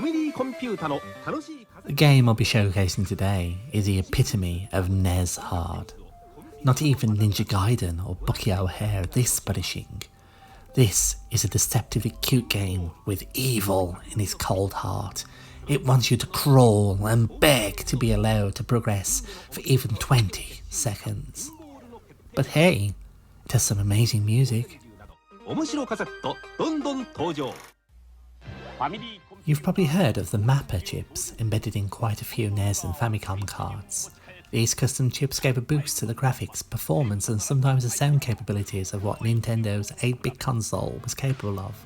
The game I'll be showcasing today is the epitome of NES hard. Not even Ninja Gaiden or Bucky O'Hare this punishing. This is a deceptively cute game with evil in its cold heart. It wants you to crawl and beg to be allowed to progress for even 20 seconds. But hey, it has some amazing music. You've probably heard of the mapper chips embedded in quite a few NES and Famicom cards. These custom chips gave a boost to the graphics, performance and sometimes the sound capabilities of what Nintendo's 8-bit console was capable of.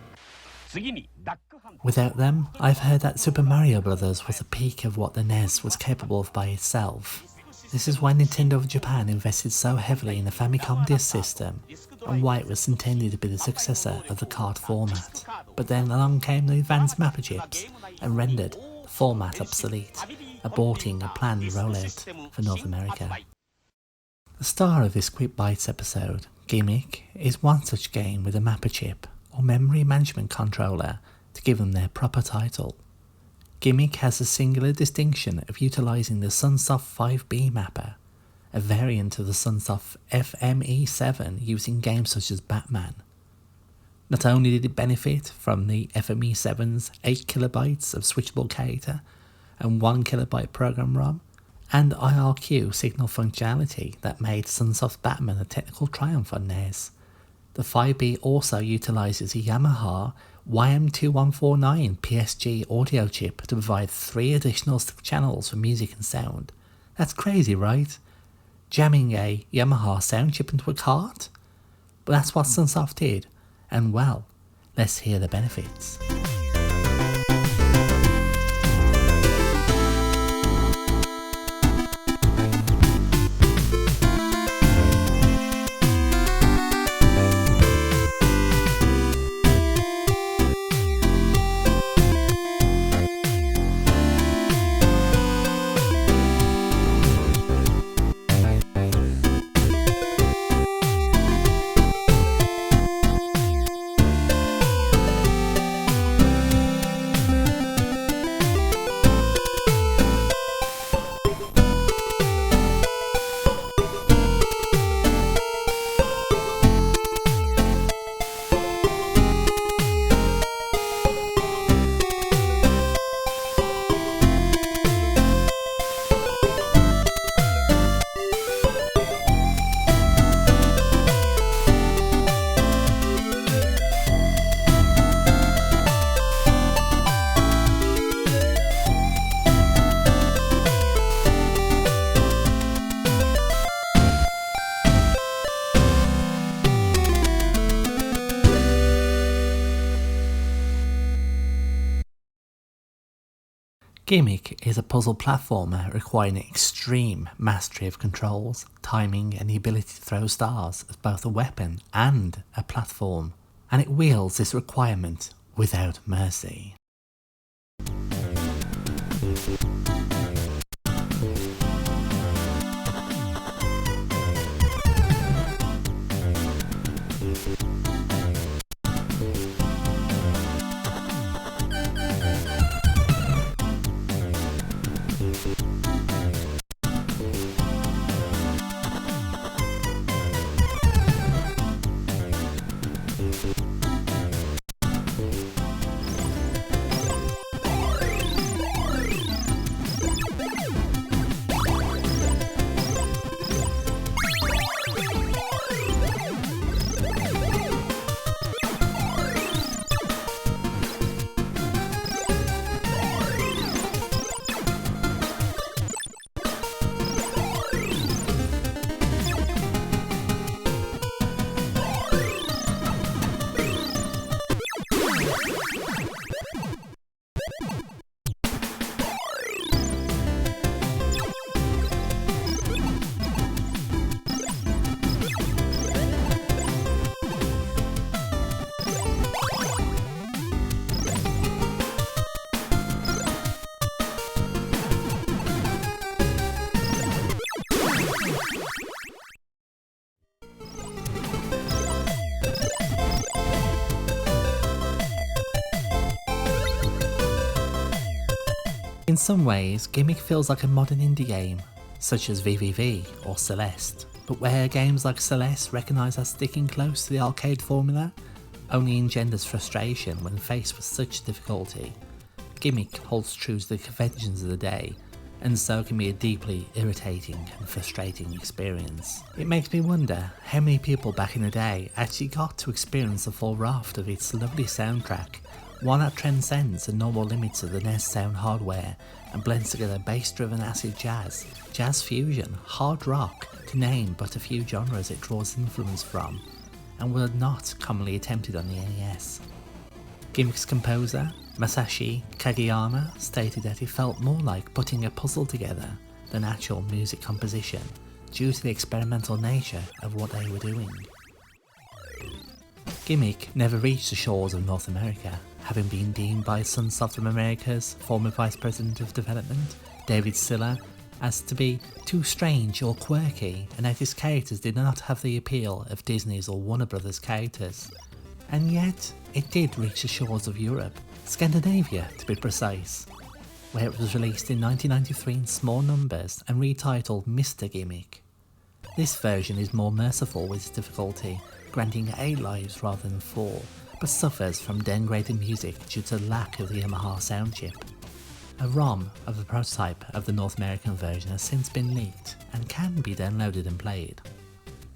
Without them, I've heard that Super Mario Bros. Was the peak of what the NES was capable of by itself. This is why Nintendo of Japan invested so heavily in the Famicom disk system, and why it was intended to be the successor of the card format. But then along came the advanced mapper chips and rendered the format obsolete, aborting a planned rollout for North America. The star of this QuickBytes episode, Gimmick, is one such game with a mapper chip or memory management controller to give them their proper title. Gimmick has a singular distinction of utilising the Sunsoft 5B mapper, a variant of the Sunsoft FME7 used in games such as Batman. Not only did it benefit from the FME7's 8KB of switchable data and 1KB program ROM, and IRQ signal functionality that made Sunsoft Batman a technical triumph on NES, the 5B also utilises a Yamaha YM2149 PSG audio chip to provide 3 additional channels for music and sound. That's crazy, right? Jamming a Yamaha sound chip into a cart? But that's what Sunsoft did, and well, let's hear the benefits. Gimmick is a puzzle platformer requiring extreme mastery of controls, timing and the ability to throw stars as both a weapon and a platform, and it wields this requirement without mercy. In some ways, Gimmick feels like a modern indie game, such as VVV or Celeste, but where games like Celeste recognise that sticking close to the arcade formula only engenders frustration when faced with such difficulty, Gimmick holds true to the conventions of the day, and so can be a deeply irritating and frustrating experience. It makes me wonder how many people back in the day actually got to experience the full raft of its lovely soundtrack, one that transcends the normal limits of the NES sound hardware and blends together bass-driven acid jazz, jazz fusion, hard rock, to name but a few genres it draws influence from, and were not commonly attempted on the NES. Gimmick's composer, Masashi Kageyama, stated that it felt more like putting a puzzle together than actual music composition, due to the experimental nature of what they were doing. Gimmick never reached the shores of North America, having been deemed by Sunsoft of America's former Vice President of Development, David Siller, as to be too strange or quirky, and that its characters did not have the appeal of Disney's or Warner Brothers characters. And yet, it did reach the shores of Europe, Scandinavia to be precise, where it was released in 1993 in small numbers and retitled Mr. Gimmick. This version is more merciful with its difficulty, granting 8 lives rather than 4, but suffers from downgraded music due to the lack of the Yamaha sound chip. A ROM of the prototype of the North American version has since been leaked and can be downloaded and played.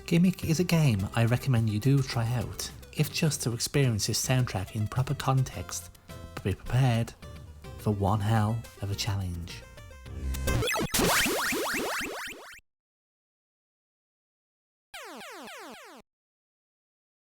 Gimmick is a game I recommend you do try out, if just to experience its soundtrack in proper context, but be prepared for one hell of a challenge.